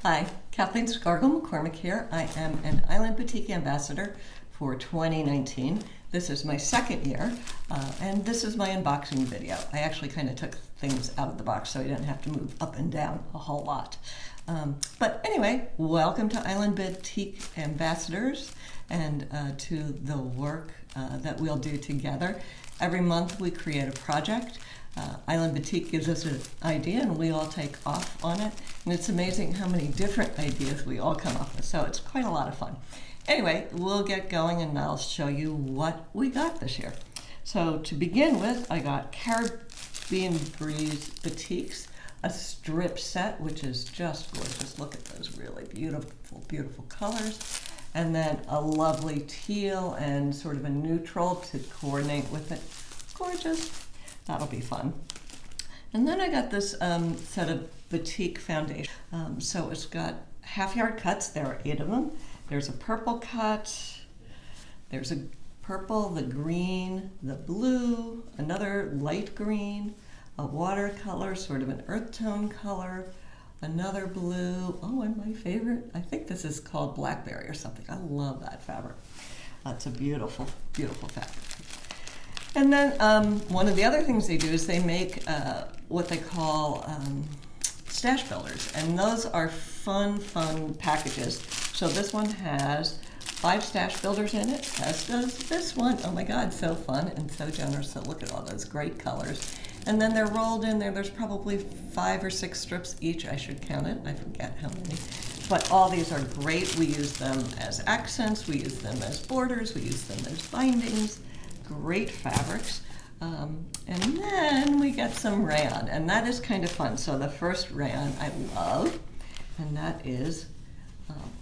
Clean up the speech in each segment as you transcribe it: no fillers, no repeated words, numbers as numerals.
Hi, Kathleen Scargill-McCormick here. I am an Island Batik Ambassador for 2019. This is my second year, and this is my unboxing video. I actually kind of took things out of the box so I didn't have to move up and down a whole lot. But anyway, welcome to Island Batik Ambassadors and to the work that we'll do together. Every month we create a project. Island Batik gives us an idea and we all take off on it. And it's amazing how many different ideas we all come up with. So it's quite a lot of fun. Anyway, we'll get going and I'll show you what we got this year. So to begin with, I got Caribbean Breeze Batiks, a strip set, which is just gorgeous. Look at those really beautiful, beautiful colors. And then a lovely teal and sort of a neutral to coordinate with it. Gorgeous. That'll be fun. And then I got this set of Batik foundation. So it's got half-yard cuts. There are 8 of them. There's a purple cut. There's a purple, the green, the blue, another light green, a watercolor, sort of an earth tone color, another blue. Oh, and my favorite, I think this is called blackberry or something. I love that fabric. It's a beautiful, beautiful fabric. And then one of the other things they do is they make what they call stash builders. And those are fun, fun packages. So this one has 5 stash builders in it, as does this one. Oh my God, so fun and so generous. So look at all those great colors. And then they're rolled in there. There's probably 5 or 6 strips each. I should count it. I forget how many. But all these are great. We use them as accents. We use them as borders. We use them as bindings. Great fabrics. And then we get some rayon, and that is kind of fun. So the first rayon I love, and that is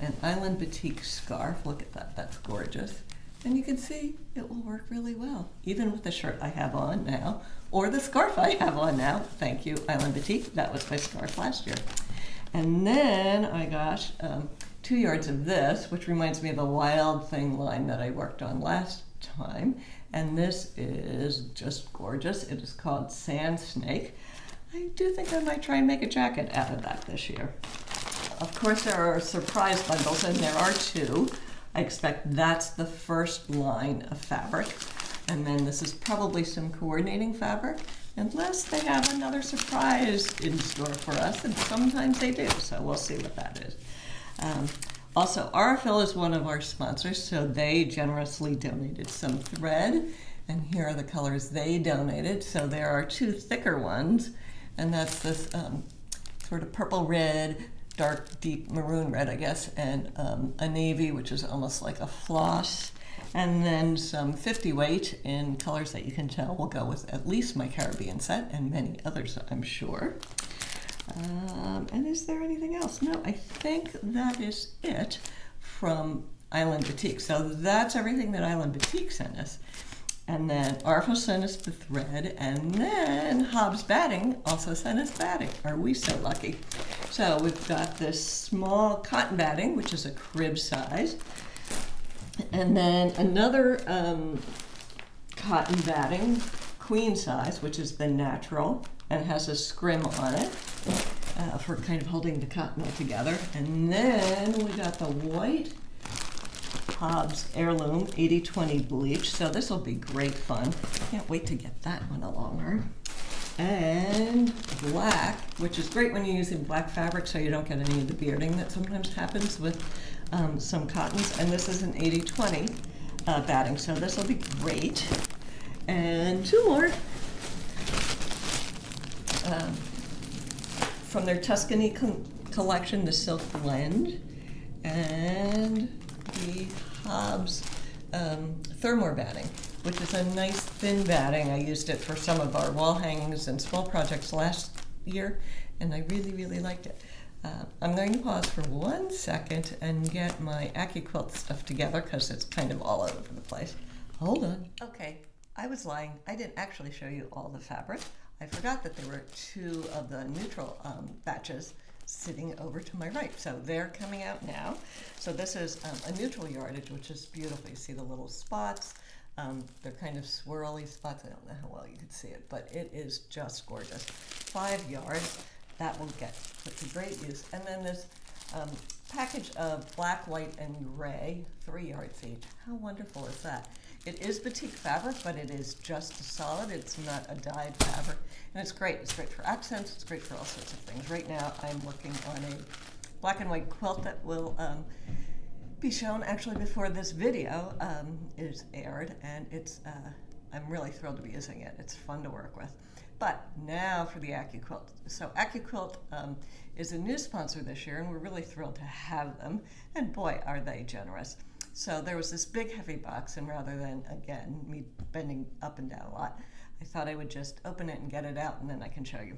an Island Batik scarf. Look at that, that's gorgeous. And you can see it will work really well, even with the shirt I have on now, or the scarf I have on now. Thank you, Island Batik. That was my scarf last year. And then I got 2 yards of this, which reminds me of the Wild Thing line that I worked on last time. And this is just gorgeous. It is called Sand Snake. I do think I might try and make a jacket out of that this year. Of course, there are surprise bundles, and there are 2. I expect that's the first line of fabric. And then this is probably some coordinating fabric, unless they have another surprise in store for us, and sometimes they do, so we'll see what that is. Also, Aurifil is one of our sponsors, so they generously donated some thread, and here are the colors they donated. So there are 2 thicker ones, and that's this sort of purple red, dark deep maroon red, I guess, and a navy, which is almost like a floss, and then some 50 weight in colors that you can tell will go with at least my Caribbean set, and many others, I'm sure. And is there anything else? No, I think that is it from Island Batik. So that's everything that Island Batik sent us. And then Aurifil sent us the thread, and then Hobbs Batting also sent us batting. Are we so lucky? So we've got this small cotton batting, which is a crib size, and then another cotton batting, queen size, which is the natural, and has a scrim on it for kind of holding the cotton all together. And then we got the white Hobbs Heirloom 80/20 bleach. So this will be great fun. Can't wait to get that one along. And black, which is great when you're using black fabric so you don't get any of the bearding that sometimes happens with some cottons. And this is an 80/20 batting, so this will be great. And 2 more. From their Tuscany collection, the Silk Blend, and the Hobbs Thermore batting, which is a nice thin batting. I used it for some of our wall hangings and small projects last year, and I really, really liked it. I'm going to pause for 1 second and get my AccuQuilt stuff together because it's kind of all over the place. Hold on. Okay, I was lying. I didn't actually show you all the fabric. I forgot that there were 2 of the neutral batches sitting over to my right. So they're coming out now. So this is a neutral yardage, which is beautiful. You see the little spots. They're kind of swirly spots. I don't know how well you can see it, but it is just gorgeous. 5 yards. That will get put to great use. And then this package of black, white, and gray, 3 yards each. How wonderful is that? It is Batik fabric, but it is just solid. It's not a dyed fabric, and it's great. It's great for accents. It's great for all sorts of things. Right now, I'm working on a black and white quilt that will be shown actually before this video is aired, and it's I'm really thrilled to be using it. It's fun to work with. But now for the AccuQuilt. So AccuQuilt is a new sponsor this year, and we're really thrilled to have them. And boy, are they generous. So there was this big heavy box, and rather than, again, me bending up and down a lot, I thought I would just open it and get it out, and then I can show you.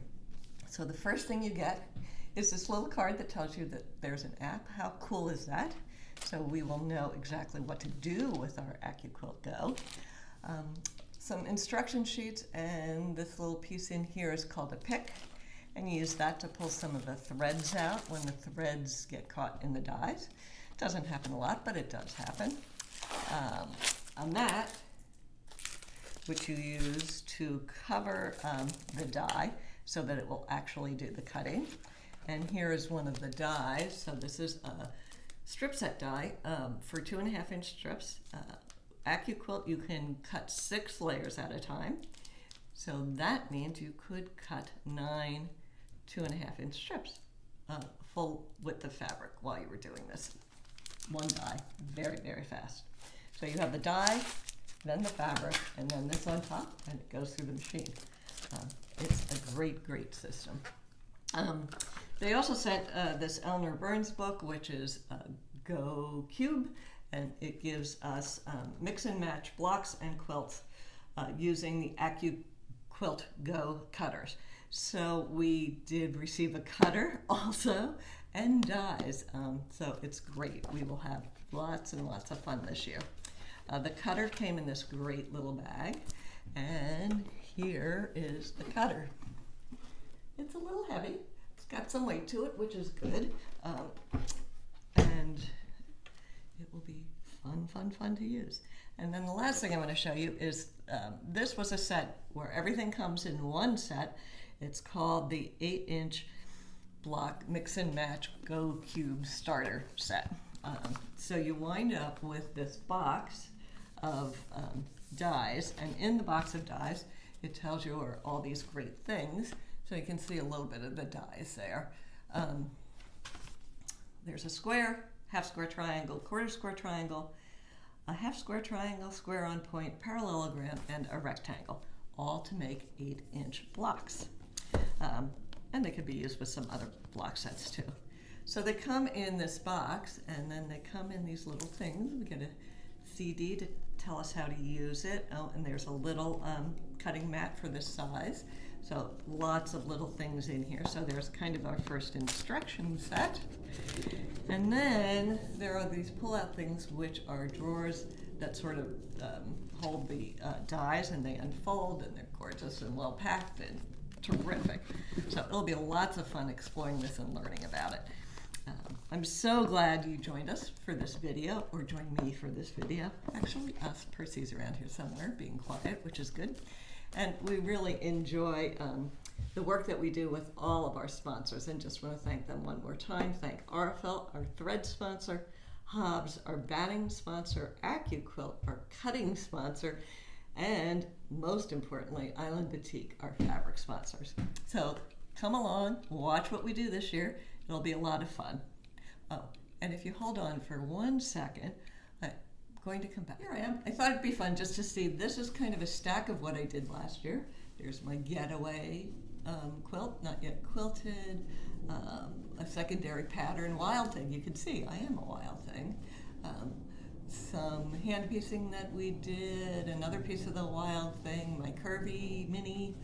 So the first thing you get is this little card that tells you that there's an app. How cool is that? So we will know exactly what to do with our AccuQuilt Go. Some instruction sheets, and this little piece in here is called a pick, and you use that to pull some of the threads out when the threads get caught in the dies. It doesn't happen a lot, but it does happen. A mat, which you use to cover the die so that it will actually do the cutting. And here is one of the dies. So this is a strip set die for 2.5-inch strips. AccuQuilt, you can cut 6 layers at a time. So that means you could cut 9 2.5-inch strips, full width of fabric while you were doing this. One die, very, very fast. So you have the die, then the fabric, and then this on top, and it goes through the machine. It's a great, great system. They also sent this Eleanor Burns book, which is Go Cube, and it gives us mix and match blocks and quilts using the AccuQuilt Go cutters. So we did receive a cutter also and dies, so it's great. We will have lots and lots of fun this year. The cutter came in this great little bag, and here is the cutter. It's a little heavy. It's got some weight to it, which is good, and it will be fun, fun, fun to use. And then the last thing I want to show you is this was a set where everything comes in one set. It's called the 8-inch block mix and match Go Cube starter set. So you wind up with this box of dies, and in the box of dies, it tells you are all these great things. So you can see a little bit of the dies there. There's a square, half square triangle, quarter square triangle, a half square triangle, square on point, parallelogram, and a rectangle, all to make 8-inch blocks. And they could be used with some other block sets too. So they come in this box, and then they come in these little things. We get a CD to tell us how to use it. Oh, and there's a little cutting mat for this size. So lots of little things in here. So there's kind of our first instruction set. And then there are these pull-out things, which are drawers that sort of hold the dies, and they unfold, and they're gorgeous and well-packed and terrific. So it'll be lots of fun exploring this and learning about it. I'm so glad you joined us for this video, or joined me for this video. Actually, us, Percy's around here somewhere being quiet, which is good. And we really enjoy the work that we do with all of our sponsors, and just want to thank them one more time. Thank Arfel, our thread sponsor, Hobbs, our batting sponsor, AccuQuilt, our cutting sponsor, and most importantly, Island Batik, our fabric sponsors. So come along, watch what we do this year. It'll be a lot of fun. Oh, and if you hold on for 1 second, I'm going to come back. Here I am. I thought it'd be fun just to see. This is kind of a stack of what I did last year. There's my getaway quilt, not yet quilted, a secondary pattern, Wild Thing. You can see I am a Wild Thing. Some hand piecing that we did, another piece of the Wild Thing, my curvy mini,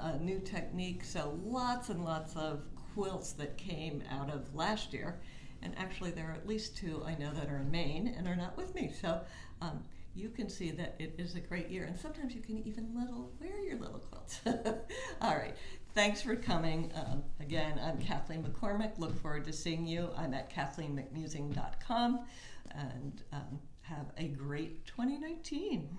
a new technique. So lots and lots of quilts that came out of last year. And actually there are at least 2 I know that are in Maine and are not with me. So you can see that it is a great year. And sometimes you can even wear your little quilts. All right, thanks for coming. Again, I'm Kathleen McCormick. Look forward to seeing you. I'm at KathleenMcMusing.com, and have a great 2019.